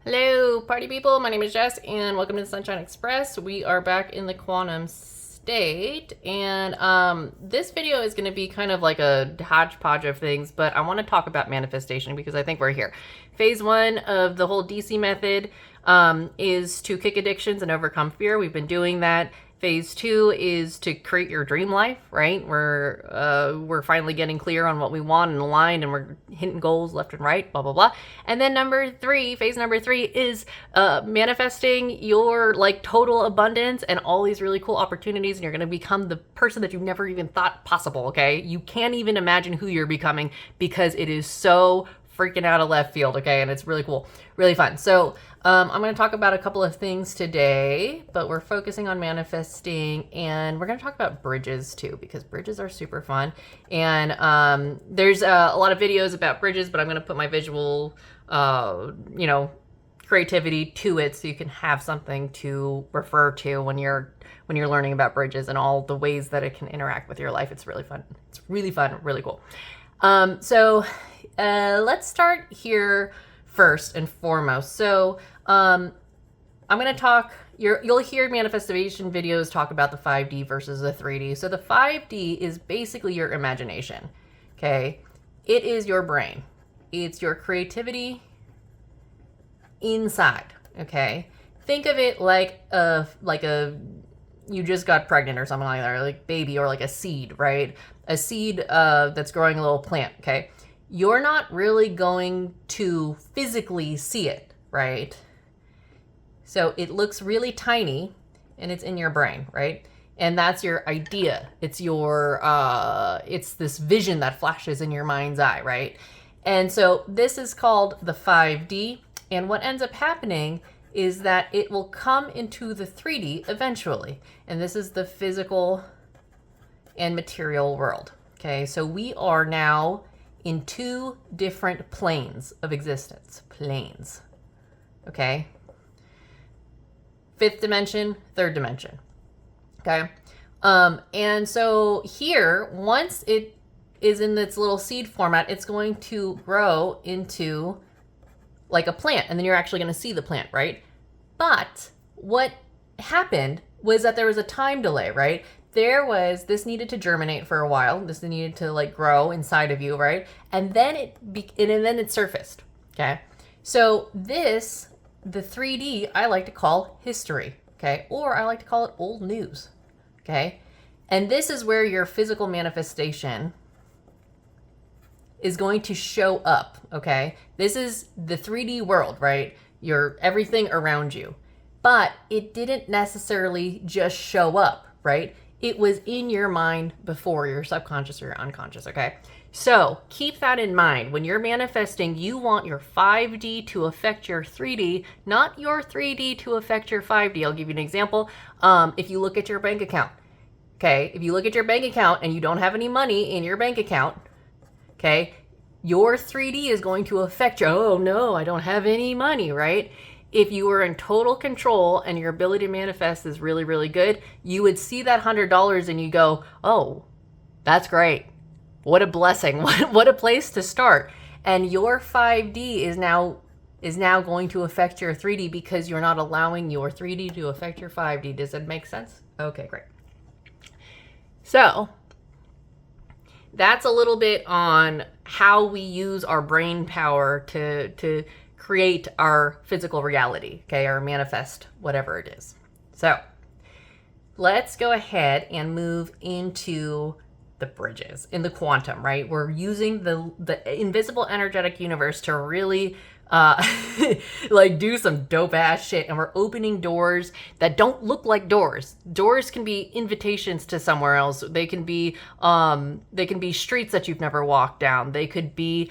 Hello, party people. My name is Jess, and welcome to the Sunshine Express. We are back in the quantum state, and this video is going to be kind of like a hodgepodge of things, but I want to talk about manifestation because I think we're here. Phase one of the whole DC method is to kick addictions and overcome fear. We've been doing that. Phase two is to create your dream life, right? We're finally getting clear on what we want and aligned, and we're hitting goals left and right, blah, blah, blah. And then phase number three is manifesting your like total abundance and all these really cool opportunities, and you're going to become the person that you never even thought possible, okay? You can't even imagine who you're becoming because it is so freaking out of left field, okay? And it's really cool, really fun. So I'm going to talk about a couple of things today, but we're focusing on manifesting, and we're going to talk about bridges too, because bridges are super fun. And there's a lot of videos about bridges, but I'm going to put my visual, creativity to it so you can have something to refer to when you're learning about bridges and all the ways that it can interact with your life. It's really fun. It's really fun, really cool. So let's start here first and foremost. So I'm going to talk, you'll hear manifestation videos talk about the 5D versus the 3D. So the 5D is basically your imagination, okay? It is your brain. It's your creativity inside, okay? Think of it like you just got pregnant or something like that, or like baby, or like a seed, right? A seed that's growing a little plant, okay? You're not really going to physically see it, right? So it looks really tiny and it's in your brain, right? And that's your idea. It's it's this vision that flashes in your mind's eye, right? And so this is called the 5D. And what ends up happening is that it will come into the 3D eventually. And this is the physical and material world. Okay, so we are now in two different planes of existence. Planes. Okay? Fifth dimension, third dimension. Okay? And so here, once it is in its little seed format, it's going to grow into like a plant, and then you're actually going to see the plant, right? But what happened was that there was a time delay, right? This needed to germinate for a while. This needed to like grow inside of you, right? And then it surfaced, okay? So the 3D, I like to call history, okay? Or I like to call it old news, okay? And this is where your physical manifestation is going to show up, okay? This is the 3D world, right? Everything around you. But it didn't necessarily just show up, right? It was in your mind before, your subconscious or your unconscious, okay? So keep that in mind. When you're manifesting, you want your 5D to affect your 3D, not your 3D to affect your 5D. I'll give you an example. If you look at your bank account, okay? If you look at your bank account and you don't have any money in your bank account, okay, your 3D is going to affect you. Oh no, I don't have any money, right? If you were in total control and your ability to manifest is really, really good, you would see that $100 and you go, oh, that's great. What a blessing. What a place to start. And your 5D is now going to affect your 3D because you're not allowing your 3D to affect your 5D. Does that make sense? Okay, great. So that's a little bit on how we use our brain power to create our physical reality, okay, or manifest whatever it is. So let's go ahead and move into the bridges in the quantum, right? We're using the invisible energetic universe to really like do some dope ass shit, and we're opening doors that don't look like doors. Doors can be invitations to somewhere else. They can be streets that you've never walked down. They could be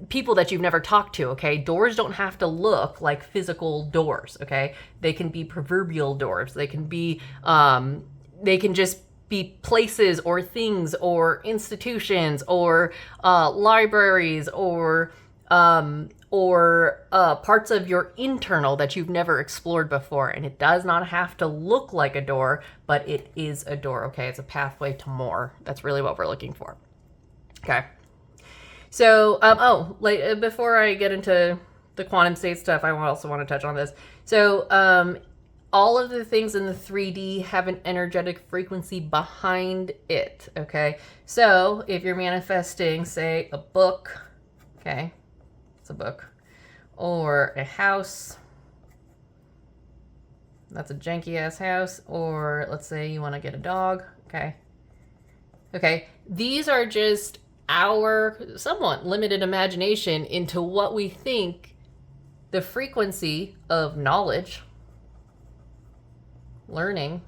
people that you've never talked to, okay? Doors don't have to look like physical doors, okay? They can be proverbial doors. They can just be places or things or institutions or libraries or parts of your internal that you've never explored before. And it does not have to look like a door, but it is a door, okay? It's a pathway to more. That's really what we're looking for, okay? So, before I get into the quantum state stuff, I also want to touch on this. So all of the things in the 3D have an energetic frequency behind it, okay? So if you're manifesting, say, a book, okay, it's a book, or a house, that's a janky ass house, or let's say you want to get a dog, okay? Okay, these are just our somewhat limited imagination into what we think the frequency of knowledge, learning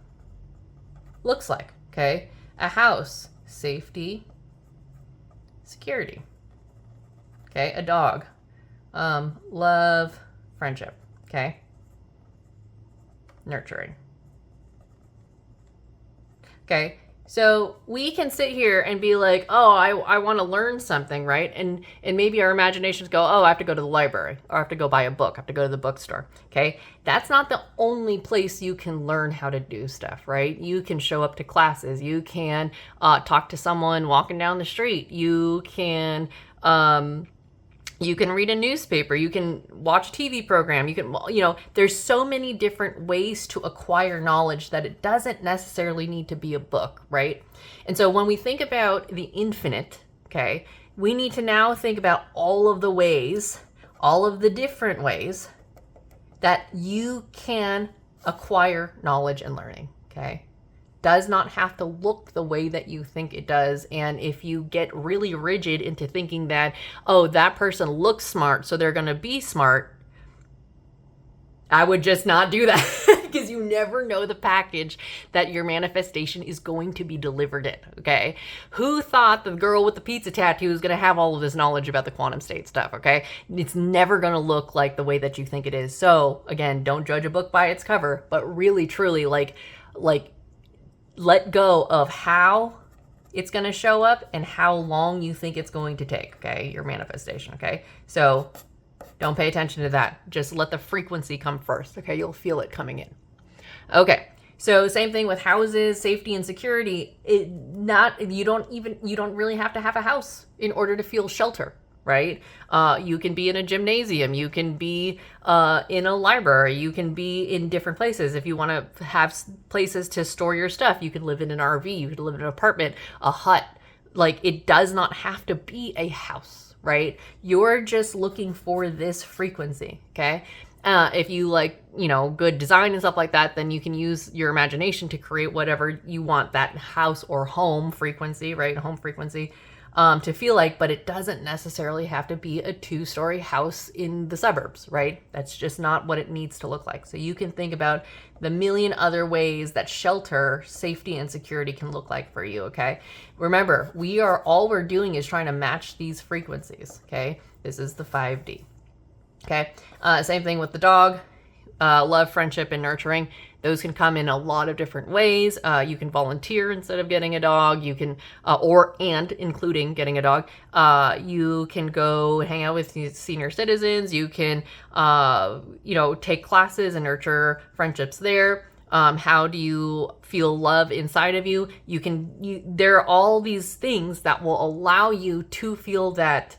looks like, okay? A house, safety, security. Okay, a dog, love, friendship, okay? Nurturing. Okay, so we can sit here and be like, oh, I want to learn something, right? And maybe our imaginations go, oh, I have to go to the library, or I have to go buy a book, I have to go to the bookstore, okay? That's not the only place you can learn how to do stuff, right? You can show up to classes, you can talk to someone walking down the street, you can read a newspaper, you can watch a TV program, you can, there's so many different ways to acquire knowledge that it doesn't necessarily need to be a book, right? And so when we think about the infinite, okay, we need to now think about all of the ways, all of the different ways that you can acquire knowledge and learning, okay? Does not have to look the way that you think it does. And if you get really rigid into thinking that, oh, that person looks smart, so they're going to be smart, I would just not do that because you never know the package that your manifestation is going to be delivered in, okay? Who thought the girl with the pizza tattoo is going to have all of this knowledge about the quantum state stuff, okay? It's never going to look like the way that you think it is. So again, don't judge a book by its cover, but really, truly, like let go of how it's going to show up and how long you think it's going to take, okay? Your manifestation, okay? So don't pay attention to that. Just let the frequency come first, okay? You'll feel it coming in. Okay, so same thing with houses, safety and security. You don't really have to have a house in order to feel shelter, right? You can be in a gymnasium, you can be in a library, you can be in different places. If you want to have places to store your stuff, you can live in an RV, you could live in an apartment, a hut. Like, it does not have to be a house, right? You're just looking for this frequency, okay? If you like, good design and stuff like that, then you can use your imagination to create whatever you want that house or home frequency, right? Home frequency to feel like, but it doesn't necessarily have to be a 2-story house in the suburbs, right? That's just not what it needs to look like. So you can think about the million other ways that shelter, safety, and security can look like for you, okay? Remember, all we're doing is trying to match these frequencies, okay? This is the 5D, okay? Same thing with the dog. Love, friendship, and nurturing. Those can come in a lot of different ways. You can volunteer instead of getting a dog. You can, including getting a dog. You can go hang out with senior citizens. You can, take classes and nurture friendships there. How do you feel love inside of you? There are all these things that will allow you to feel that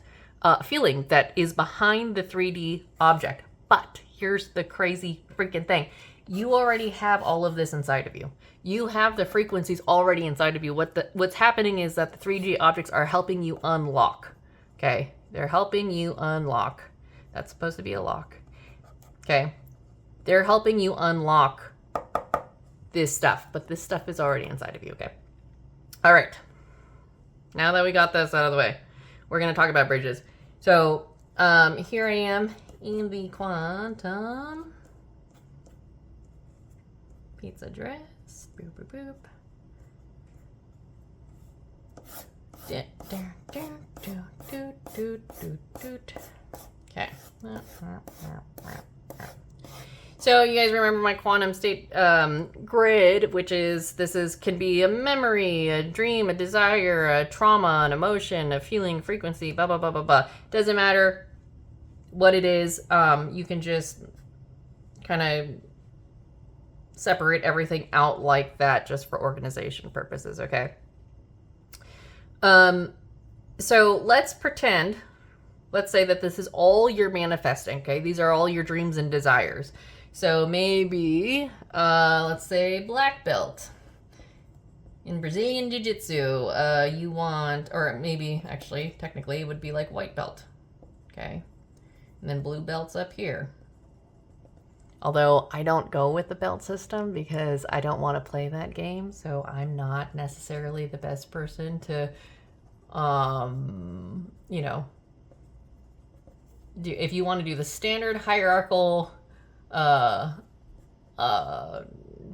feeling that is behind the 3D object. But here's the crazy freaking thing. You already have all of this inside of you. You have the frequencies already inside of you. What's happening is that the 3D objects are helping you unlock. Okay? They're helping you unlock. That's supposed to be a lock. Okay? They're helping you unlock this stuff, but this stuff is already inside of you, okay? All right. Now that we got this out of the way, we're going to talk about bridges. So, here I am in the quantum pizza dress. Boop, boop, boop. Okay. So you guys remember my quantum state grid, which can be a memory, a dream, a desire, a trauma, an emotion, a feeling, frequency, blah, blah, blah, blah, blah. Doesn't matter what it is. You can just kind of separate everything out like that just for organization purposes, okay? So let's pretend let's say that this is all you're manifesting, okay? These are all your dreams and desires. So maybe, let's say black belt in Brazilian Jiu-Jitsu. You want, or maybe actually, technically, it would be like white belt, okay? And then blue belts up here. Although I don't go with the belt system because I don't want to play that game, so I'm not necessarily the best person to, you know, if you want to do the standard hierarchical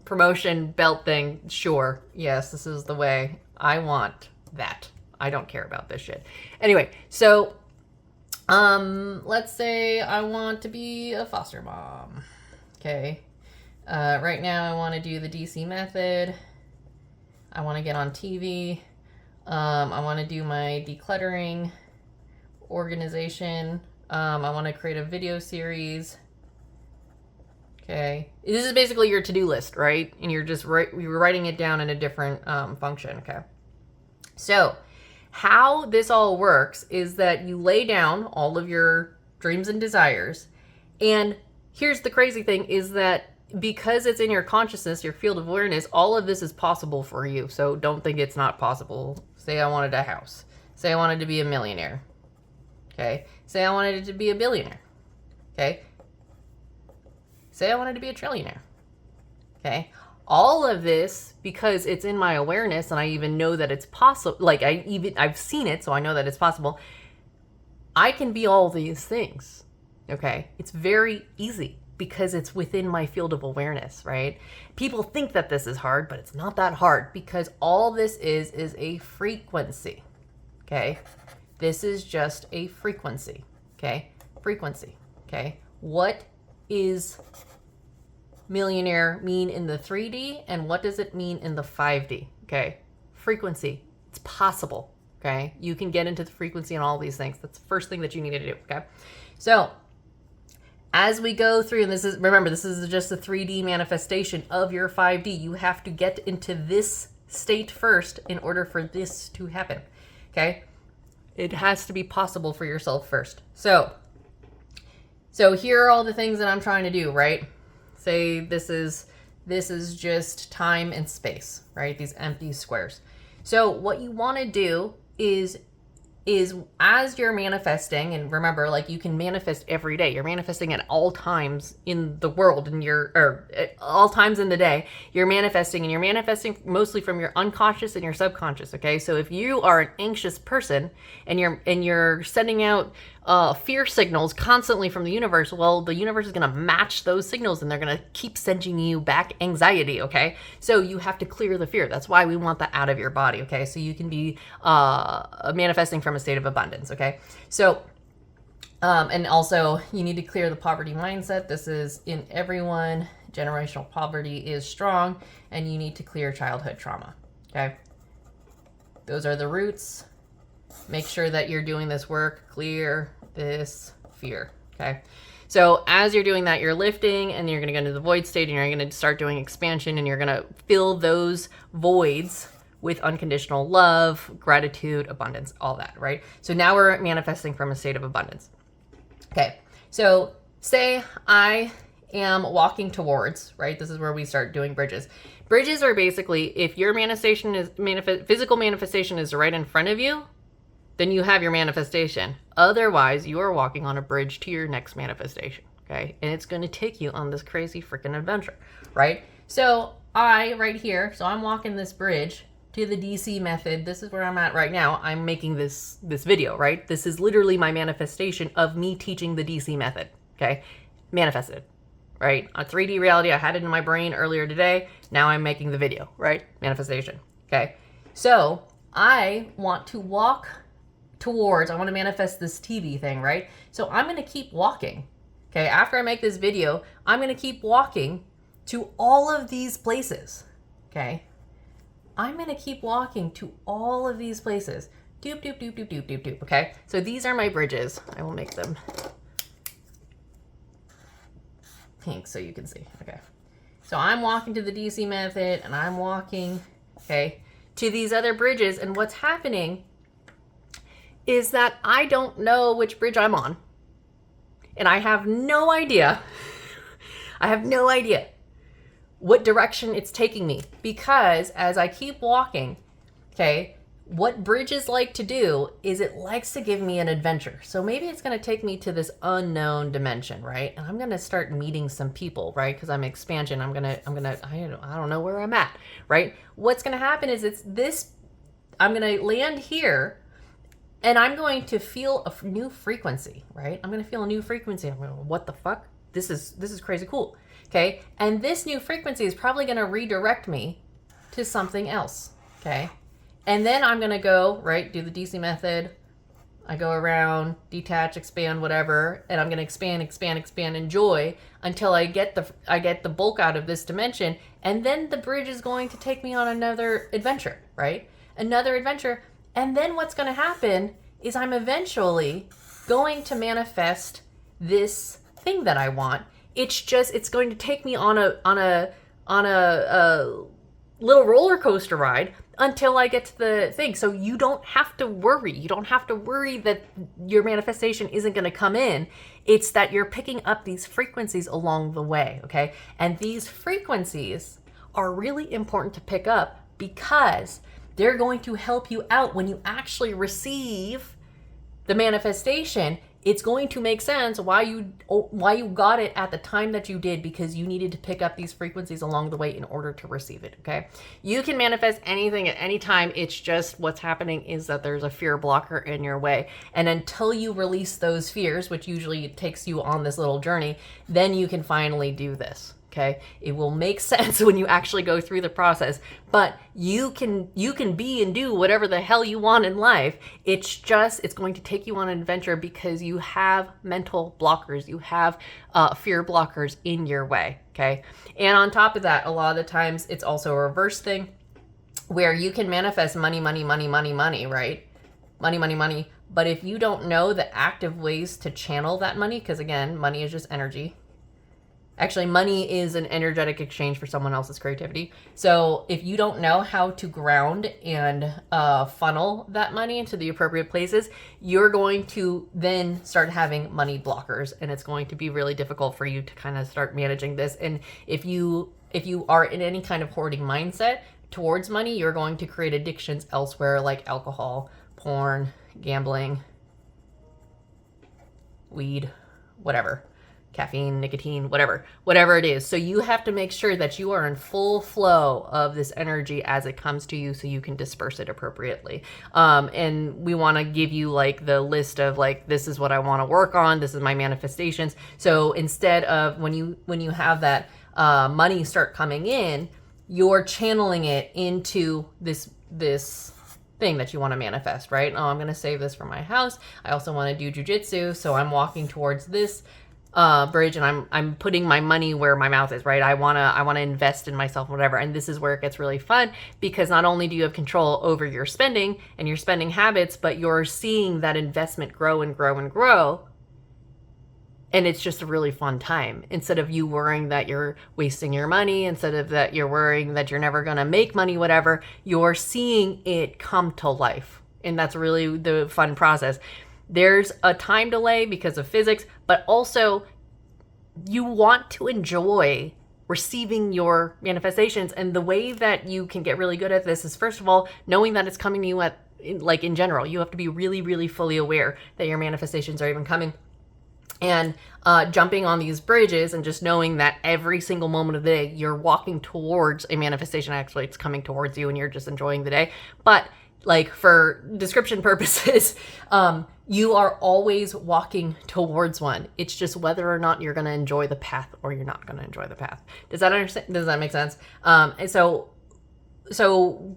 promotion belt thing, sure, yes, this is the way. I want that. I don't care about this shit. Anyway, so let's say I want to be a foster mom. Okay. Right now I want to do the DC method. I want to get on TV. I want to do my decluttering organization. I want to create a video series. Okay. This is basically your to-do list, right? And you're just you're writing it down in a different function. Okay. So how this all works is that you lay down all of your dreams and desires. And here's the crazy thing is that because it's in your consciousness, your field of awareness, all of this is possible for you. So don't think it's not possible. Say I wanted a house. Say I wanted to be a millionaire. Okay. Say I wanted it to be a billionaire. Okay. Say I wanted to be a trillionaire. Okay. All of this, because it's in my awareness and I even know that it's possible, like I've seen it, so I know that it's possible. I can be all these things. Okay. It's very easy because it's within my field of awareness, right? People think that this is hard, but it's not that hard because all this is a frequency. Okay. This is just a frequency. Okay. Frequency. Okay. What is millionaire mean in the 3D and what does it mean in the 5D? Okay. Frequency. It's possible. Okay. You can get into the frequency and all these things. That's the first thing that you need to do. Okay. So as we go through, and this is, remember, this is just a 3D manifestation of your 5D. You have to get into this state first in order for this to happen. Okay. It has to be possible for yourself first. So here are all the things that I'm trying to do, right? Say this is just time and space, right? These empty squares. So what you want to do is as you're manifesting, and remember, like you can manifest every day. You're manifesting at all times in the world, and or at all times in the day. You're manifesting, and you're manifesting mostly from your unconscious and your subconscious. Okay, so if you are an anxious person and you're sending out fear signals constantly from the universe, well, the universe is going to match those signals, and they're going to keep sending you back anxiety. Okay, so you have to clear the fear. That's why we want that out of your body. Okay, so you can be manifesting from a state of abundance. Okay, so and also you need to clear the poverty mindset. This is in everyone. Generational poverty is strong, and you need to clear childhood trauma. Okay, those are the roots. Make sure that you're doing this work. Clear this fear. Okay, so as you're doing that, you're lifting, and you're going to go into the void state, and you're going to start doing expansion, and you're going to fill those voids with unconditional love, gratitude, abundance, all that, right? So now we're manifesting from a state of abundance. Okay, so say I am walking towards, right? This is where we start doing bridges. Bridges are basically, if your manifestation is physical manifestation is right in front of you, then you have your manifestation. Otherwise, you are walking on a bridge to your next manifestation, okay? And it's going to take you on this crazy freaking adventure, right? So right here, so I'm walking this bridge to the DC method. This is where I'm at right now. I'm making this video, right? This is literally my manifestation of me teaching the DC method, okay? Manifested, right? A 3D reality, I had it in my brain earlier today. Now I'm making the video, right? Manifestation, okay? So I want to walk towards, I want to manifest this TV thing, right? So I'm going to keep walking, okay? After I make this video, I'm going to keep walking to all of these places, okay? I'm going to keep walking to all of these places. Doop, doop, doop, doop, doop, doop, doop, okay? So these are my bridges. I will make them pink so you can see, okay? So I'm walking to the DC method, and I'm walking, okay, to these other bridges, and what's happening is that I don't know which bridge I'm on. And I have no idea. I have no idea what direction it's taking me, because as I keep walking, okay, what bridges like to do is it likes to give me an adventure. So maybe it's going to take me to this unknown dimension, right? And I'm going to start meeting some people, right? Because I'm expansion. I don't know where I'm at, right? What's going to happen is I'm going to land here and I'm going to feel a new frequency, right? I'm going to feel a new frequency. I'm going, what the fuck? This is crazy cool. Okay. And this new frequency is probably going to redirect me to something else. Okay. And then I'm going to go, right, do the DC method. I go around, detach, expand, whatever, and I'm going to expand, enjoy until I get the bulk out of this dimension. And then the bridge is going to take me on another adventure, right? Another adventure. And then what's going to happen is I'm eventually going to manifest this thing that I want. It's going to take me on a little roller coaster ride until I get to the thing. So you don't have to worry. You don't have to worry that your manifestation isn't going to come in. It's that you're picking up these frequencies along the way, okay? And these frequencies are really important to pick up because they're going to help you out when you actually receive the manifestation. It's going to make sense why you got it at the time that you did, because you needed to pick up these frequencies along the way in order to receive it, okay? You can manifest anything at any time. It's just what's happening is that there's a fear blocker in your way. And until you release those fears, which usually takes you on this little journey, then you can finally do this. Okay, it will make sense when you actually go through the process, but you can be and do whatever the hell you want in life. It's going to take you on an adventure because you have mental blockers, you have fear blockers in your way. Okay, and on top of that, a lot of the times it's also a reverse thing where you can manifest money, right? Money. But if you don't know the active ways to channel that money, because again, money is just energy. Actually, money is an energetic exchange for someone else's creativity. So if you don't know how to ground and funnel that money into the appropriate places, you're going to then start having money blockers, and it's going to be really difficult for you to kind of start managing this. And if you are in any kind of hoarding mindset towards money, you're going to create addictions elsewhere, like alcohol, porn, gambling, weed, whatever. Caffeine, nicotine, whatever it is. So you have to make sure that you are in full flow of this energy as it comes to you so you can disperse it appropriately. And we want to give you like the list of like, this is what I want to work on. This is my manifestations. So instead of when you have that money start coming in, you're channeling it into this thing that you want to manifest, right? Oh, I'm going to save this for my house. I also want to do jujitsu. So I'm walking towards this bridge, and I'm putting my money where my mouth is, right? I wanna invest in myself, whatever. And this is where it gets really fun, because not only do you have control over your spending and your spending habits, but you're seeing that investment grow and grow and grow. And it's just a really fun time. Instead of you worrying that you're wasting your money, instead of that you're worrying that you're never gonna make money, whatever, you're seeing it come to life. And that's really the fun process. There's a time delay because of physics, but also you want to enjoy receiving your manifestations. And the way that you can get really good at this is, first of all, knowing that it's coming to you in general. You have to be really, really fully aware that your manifestations are even coming. And jumping on these bridges and just knowing that every single moment of the day, you're walking towards a manifestation. Actually, it's coming towards you and you're just enjoying the day. But like for description purposes, you are always walking towards one. It's just whether or not you're going to enjoy the path or you're not going to enjoy the path. Does that make sense? And so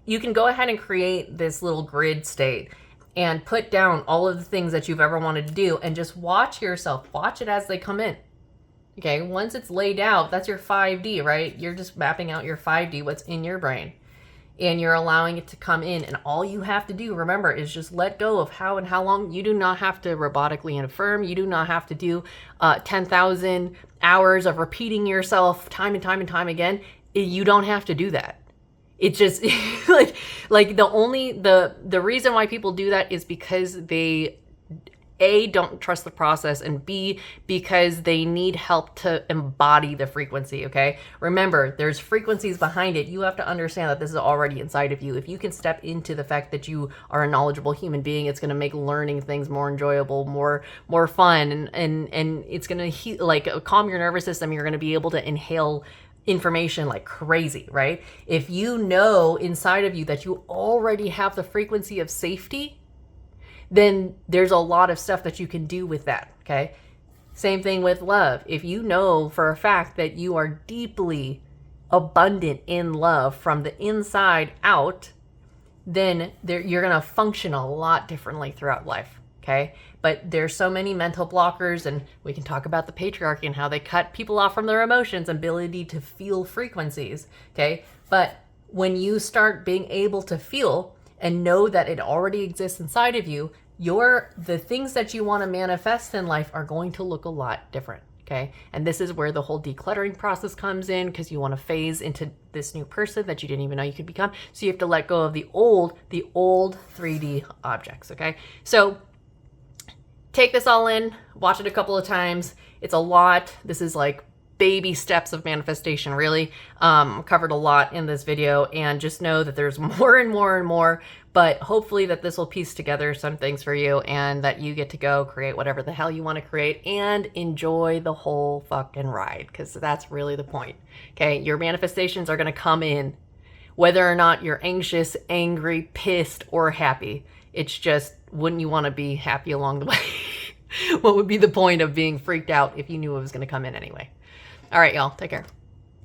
you can go ahead and create this little grid state and put down all of the things that you've ever wanted to do and just watch yourself. Watch it as they come in. Okay, once it's laid out, that's your 5D, right? You're just mapping out your 5D, what's in your brain. And you're allowing it to come in. And all you have to do, remember, is just let go of how and how long. You do not have to robotically affirm. You do not have to do 10,000 hours of repeating yourself time and time and time again. You don't have to do that. It just, like the reason why people do that is because they A, don't trust the process, and B, because they need help to embody the frequency, okay? Remember, there's frequencies behind it. You have to understand that this is already inside of you. If you can step into the fact that you are a knowledgeable human being, it's going to make learning things more enjoyable, more fun, and it's going to like calm your nervous system. You're going to be able to inhale information like crazy, right? If you know inside of you that you already have the frequency of safety, then there's a lot of stuff that you can do with that, okay? Same thing with love. If you know for a fact that you are deeply abundant in love from the inside out, then you're going to function a lot differently throughout life, okay? But there's so many mental blockers, and we can talk about the patriarchy and how they cut people off from their emotions, ability to feel frequencies, okay? But when you start being able to feel and know that it already exists inside of you, the things that you want to manifest in life are going to look a lot different, okay? And this is where the whole decluttering process comes in, because you want to phase into this new person that you didn't even know you could become. So you have to let go of the old 3D objects, okay? So take this all in, watch it a couple of times. It's a lot. This is like baby steps of manifestation, really. Covered a lot in this video, and just know that there's more and more and more, but hopefully that this will piece together some things for you, and that you get to go create whatever the hell you want to create and enjoy the whole fucking ride, because that's really the point, okay? Your manifestations are going to come in whether or not you're anxious, angry, pissed, or happy. It's just, wouldn't you want to be happy along the way? What would be the point of being freaked out if you knew it was going to come in anyway? All right, y'all, take care.